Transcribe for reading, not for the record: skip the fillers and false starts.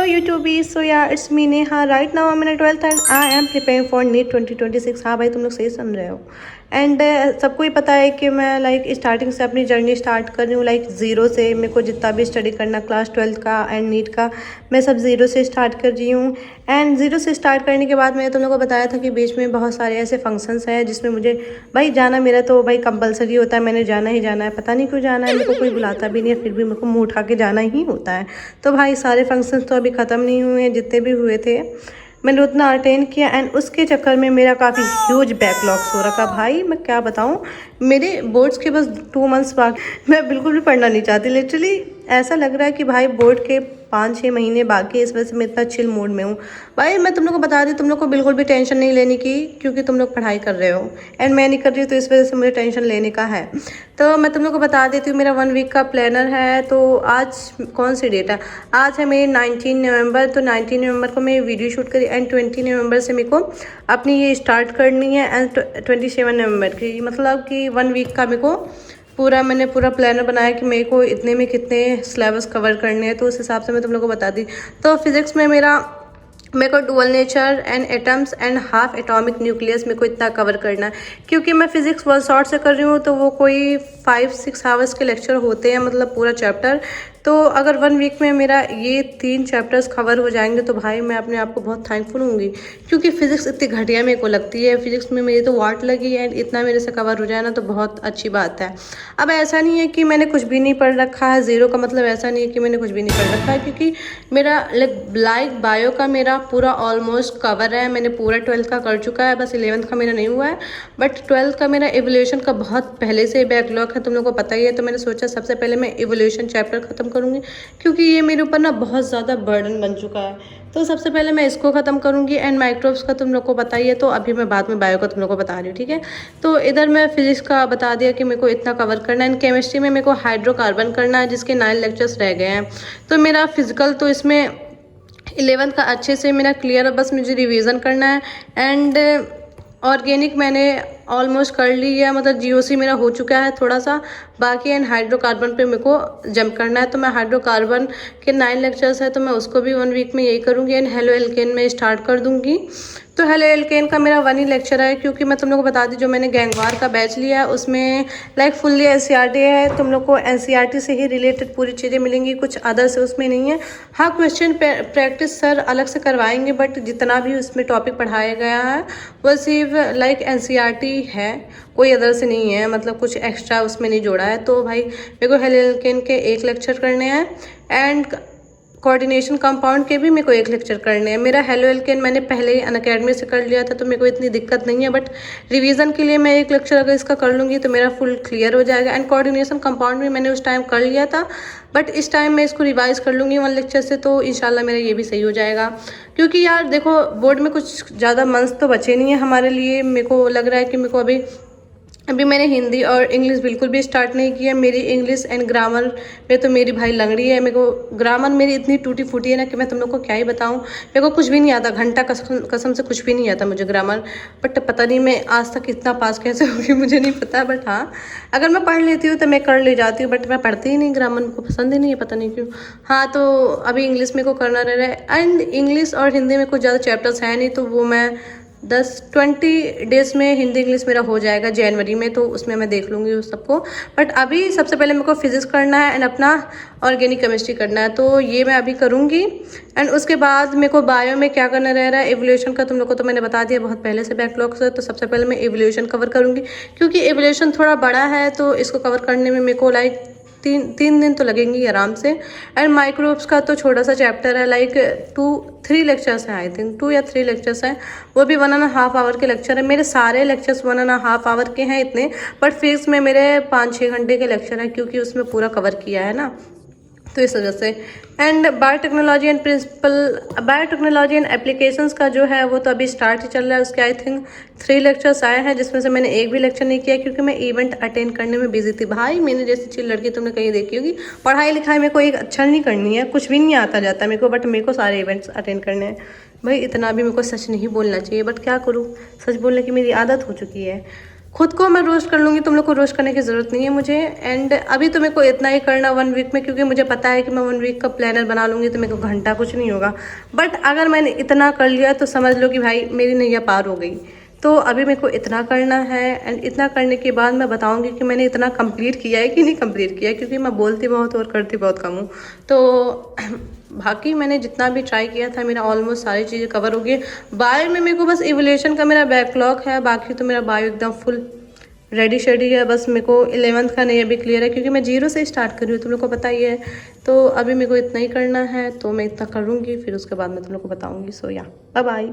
YouTube, so yeah, it's me Neha. Right now I'm in a 12th and I am preparing for NEET 2026. हाँ भाई तुम लोग सही सुन रहे हो। एंड सबको ही पता है कि मैं स्टार्टिंग से अपनी जर्नी स्टार्ट कर रही हूँ ज़ीरो से। मेरे को जितना भी स्टडी करना क्लास 12th का एंड नीट का, मैं सब ज़ीरो से स्टार्ट कर रही हूँ। एंड ज़ीरो से स्टार्ट करने के बाद मैंने तुम लोगों को बताया था कि बीच में बहुत सारे ऐसे फंक्शंस हैं जिसमें मुझे भाई जाना, मेरा तो भाई कंपलसरी होता है, मैंने जाना ही जाना है। पता नहीं क्यों जाना है, मेरे को कोई बुलाता भी नहीं है, फिर भी मेरे को मुँह उठा के जाना ही होता है। तो भाई सारे फंक्शंस तो अभी ख़त्म नहीं हुए हैं, जितने भी हुए थे मैंने उतना अटेंड किया। एंड उसके चक्कर में मेरा काफ़ी ह्यूज बैकलॉग्स हो रखा। भाई मैं क्या बताऊँ, मेरे बोर्ड्स के बस 2 मंथ्स बाकी, मैं बिल्कुल भी पढ़ना नहीं चाहती। लिटरली ऐसा लग रहा है कि भाई बोर्ड के 5-6 महीने बाकी, इस वजह से मैं इतना चिल मूड में हूँ। भाई मैं तुम लोग को बता दी, तुम लोग को बिल्कुल भी टेंशन नहीं लेने की, क्योंकि तुम लोग पढ़ाई कर रहे हो एंड मैं नहीं कर रही, तो इस वजह से मुझे टेंशन लेने का है। तो मैं तुम लोग को बता देती हूँ, मेरा 1 वीक का प्लानर है। तो आज कौन सी डेट है, आज है मेरी 19 नवंबर। तो 19 नवंबर को मैं वीडियो शूट करी एंड 20 नवंबर से मेरे को अपनी ये स्टार्ट करनी है एंड 27 नवंबर की, मतलब कि 1 वीक का मेरे को मैंने पूरा प्लानर बनाया कि मेरे को इतने में कितने सिलेबस कवर करने हैं। तो उस हिसाब से मैं तुम लोग को बता दी। तो फिज़िक्स में मेरे को dual nature and atoms and half atomic nucleus मेरे को इतना कवर करना है, क्योंकि मैं फिज़िक्स 1 शॉट से कर रही हूँ। तो वो कोई 5-6 आवर्स के लेक्चर होते हैं, मतलब पूरा चैप्टर। तो अगर 1 वीक में मेरा ये 3 चैप्टर्स कवर हो जाएंगे तो भाई मैं अपने आप को बहुत थैंकफुल होंगी, क्योंकि फ़िज़िक्स इतनी घटिया मेरे को लगती है। फिज़िक्स में मेरी तो वाट लगी एंड इतना मेरे से कवर हो जाए ना तो बहुत अच्छी बात है। अब ऐसा नहीं है कि मैंने कुछ भी नहीं पढ़ रखा है, ज़ीरो का मतलब ऐसा नहीं है कि मैंने कुछ भी नहीं पढ़ रखा है, क्योंकि मेरा लाइक बायो का मेरा पूरा ऑलमोस्ट कवर है। मैंने पूरा 12th का कर चुका है, बस 11th का मेरा नहीं हुआ है। बट 12th का मेरा एवोल्यूशन का बहुत पहले से बैकलॉग है, तुम लोगों को पता ही है। तो मैंने सोचा सबसे पहले मैं एवोल्यूशन चैप्टर ख़त्म करूँगी, क्योंकि ये मेरे ऊपर ना बहुत ज़्यादा बर्डन बन चुका है। तो सबसे पहले मैं इसको ख़त्म करूँगी एंड माइक्रोब्स का तुम लोग को पता ही है। तो अभी मैं बाद में बायो का तुम लोग को बता रही हूँ, ठीक है। तो इधर मैं फिजिक्स का बता दिया कि मेरे को इतना कवर करना है। एंड केमिस्ट्री में मेरे को हाइड्रोकार्बन करना है, जिसके 9 लेक्चर्स रह गए हैं। तो मेरा फिजिकल तो इसमें 11th का अच्छे से मेरा क्लियर है, बस मुझे रिवीजन करना है। एंड ऑर्गेनिक मैंने ऑलमोस्ट कर ली है, मतलब जीओसी मेरा हो चुका है थोड़ा सा बाकी। एंड हाइड्रोकार्बन पे मेरे को जंप करना है। तो मैं हाइड्रोकार्बन के 9 लेक्चर्स है, तो मैं उसको भी 1 वीक में यही करूँगी। एंड हेलो एल्केन में स्टार्ट कर दूँगी। तो हेलो एल्केन का मेरा 1 ही लेक्चर है, क्योंकि मैं तुम लोग को बता दी, जो मैंने गैंगवार का बैच लिया है उसमें फुल्ली एनसीईआरटी है। तुम लोग को एनसीईआरटी से ही रिलेटेड पूरी चीज़ें मिलेंगी, कुछ अदर से उसमें नहीं है। हाँ, क्वेश्चन प्रैक्टिस सर अलग से करवाएंगे, बट जितना भी उसमें टॉपिक पढ़ाया गया है वो सिर्फ एनसीईआरटी है, कोई अदर से नहीं है, मतलब कुछ एक्स्ट्रा उसमें नहीं जोड़ा है। तो भाई मेरे को हेलो एल्केन के 1 लेक्चर करने हैं एंड कोऑर्डिनेशन कंपाउंड के भी मेरे को 1 लेक्चर करने हैं। मेरा हेलो एल्केन मैंने पहले ही अनअकैडमी से कर लिया था, तो मेरे को इतनी दिक्कत नहीं है। बट रिवीजन के लिए मैं 1 लेक्चर अगर इसका कर लूँगी तो मेरा फुल क्लियर हो जाएगा। एंड कोऑर्डिनेशन कंपाउंड भी मैंने उस टाइम कर लिया था, बट इस टाइम मैं इसको रिवाइज कर लूँगी 1 लेक्चर से, तो इंशाल्लाह मेरा ये भी सही हो जाएगा। क्योंकि यार देखो, बोर्ड में कुछ ज़्यादा मंथ्स तो बचे नहीं है हमारे लिए। मेरे को लग रहा है कि मेरे को अभी मैंने हिंदी और इंग्लिश बिल्कुल भी स्टार्ट नहीं किया। मेरी इंग्लिश एंड ग्रामर में तो मेरी भाई लंगड़ी है। मेरे को ग्रामर मेरी इतनी टूटी फूटी है ना कि मैं तुम लोग को क्या ही बताऊं। मेरे को कुछ भी नहीं आता, घंटा कसम से कुछ भी नहीं आता मुझे ग्रामर। बट पता नहीं मैं आज तक इतना पास कैसे होगी, मुझे नहीं पता। बट हाँ, अगर मैं पढ़ लेती हूँ तो मैं कर ले जाती हूँ, बट मैं पढ़ती ही नहीं। ग्रामर मेरे को पसंद ही नहीं है, पता नहीं क्यों। हाँ, तो अभी इंग्लिश मेरे को करना रह रहा है। एंड इंग्लिश और हिंदी में कुछ ज़्यादा चैप्टर्स है नहीं, तो वो मैं 10-20 डेज़ में हिंदी इंग्लिश मेरा हो जाएगा जनवरी में, तो उसमें मैं देख लूँगी उस सबको। बट अभी सबसे पहले मेरे को फिजिक्स करना है एंड अपना ऑर्गेनिक केमिस्ट्री करना है, तो ये मैं अभी करूँगी। एंड उसके बाद मेरे को बायो में क्या करना रह रहा है, एवोल्यूशन का तुम लोग को तो मैंने बता दिया बहुत पहले से बैकलॉग से। तो सबसे पहले मैं एवोल्यूशन कवर करूँगी, क्योंकि एवोल्यूशन थोड़ा बड़ा है, तो इसको कवर करने में मेरे को 3 दिन तो लगेंगे आराम से। एंड माइक्रोब्स का तो छोटा सा चैप्टर है, 2-3 लेक्चर्स हैं, आई थिंक 2 या 3 लेक्चर्स हैं, वो भी 1.5 आवर के लेक्चर है। मेरे सारे लेक्चर्स 1.5 आवर के हैं इतने, बट फिजिक्स में मेरे 5-6 घंटे के लेक्चर हैं, क्योंकि उसमें पूरा कवर किया है ना, तो इस वजह से। And biotechnology and biotechnology and applications का जो है वो तो अभी स्टार्ट ही चल रहा है। उसके आई थिंक 3 लेक्चर्स आए हैं, जिसमें से मैंने 1 भी लेक्चर नहीं किया, क्योंकि मैं इवेंट अटेंड करने में बिजी थी। भाई मैंने जैसी चिल लड़की तुमने कहीं देखी होगी, पढ़ाई लिखाई में कोई एक अच्छा नहीं करनी है, कुछ भी नहीं आता जाता मेरे को, बट मेरे को सारे इवेंट्स अटेंड करने हैं। भाई इतना भी मेरे को सच नहीं बोलना चाहिए, बट क्या करूँ, सच बोलने की मेरी आदत हो चुकी है। खुद को मैं रोस्ट कर लूँगी, तुम लोग को रोस्ट करने की ज़रूरत नहीं है मुझे। एंड अभी तो मेरे को इतना ही करना 1 वीक में, क्योंकि मुझे पता है कि मैं 1 वीक का प्लानर बना लूँगी तो मेरे को घंटा कुछ नहीं होगा। बट अगर मैंने इतना कर लिया तो समझ लो कि भाई मेरी नैया पार हो गई। तो अभी मेरे को इतना करना है एंड इतना करने के बाद मैं बताऊंगी कि मैंने इतना कंप्लीट किया है कि नहीं कंप्लीट किया है, क्योंकि मैं बोलती बहुत और करती बहुत कम हूँ। तो बाकी मैंने जितना भी ट्राई किया था मेरा ऑलमोस्ट सारी चीज़ें कवर हो गई। बायो में मेरे को बस इवोल्यूशन का मेरा बैकलॉग है, बाकी तो मेरा बायो एकदम फुल रेडी शेडी है। बस मेरे को 11th का नहीं अभी क्लियर है, क्योंकि मैं 0 से स्टार्ट कर रही हूँ, तुम लोग को पता ही है। तो अभी मेरे को इतना ही करना है, तो मैं इतना करूँगी, फिर उसके बाद मैं तुम लोग को बताऊँगी। सो या बाय बाय।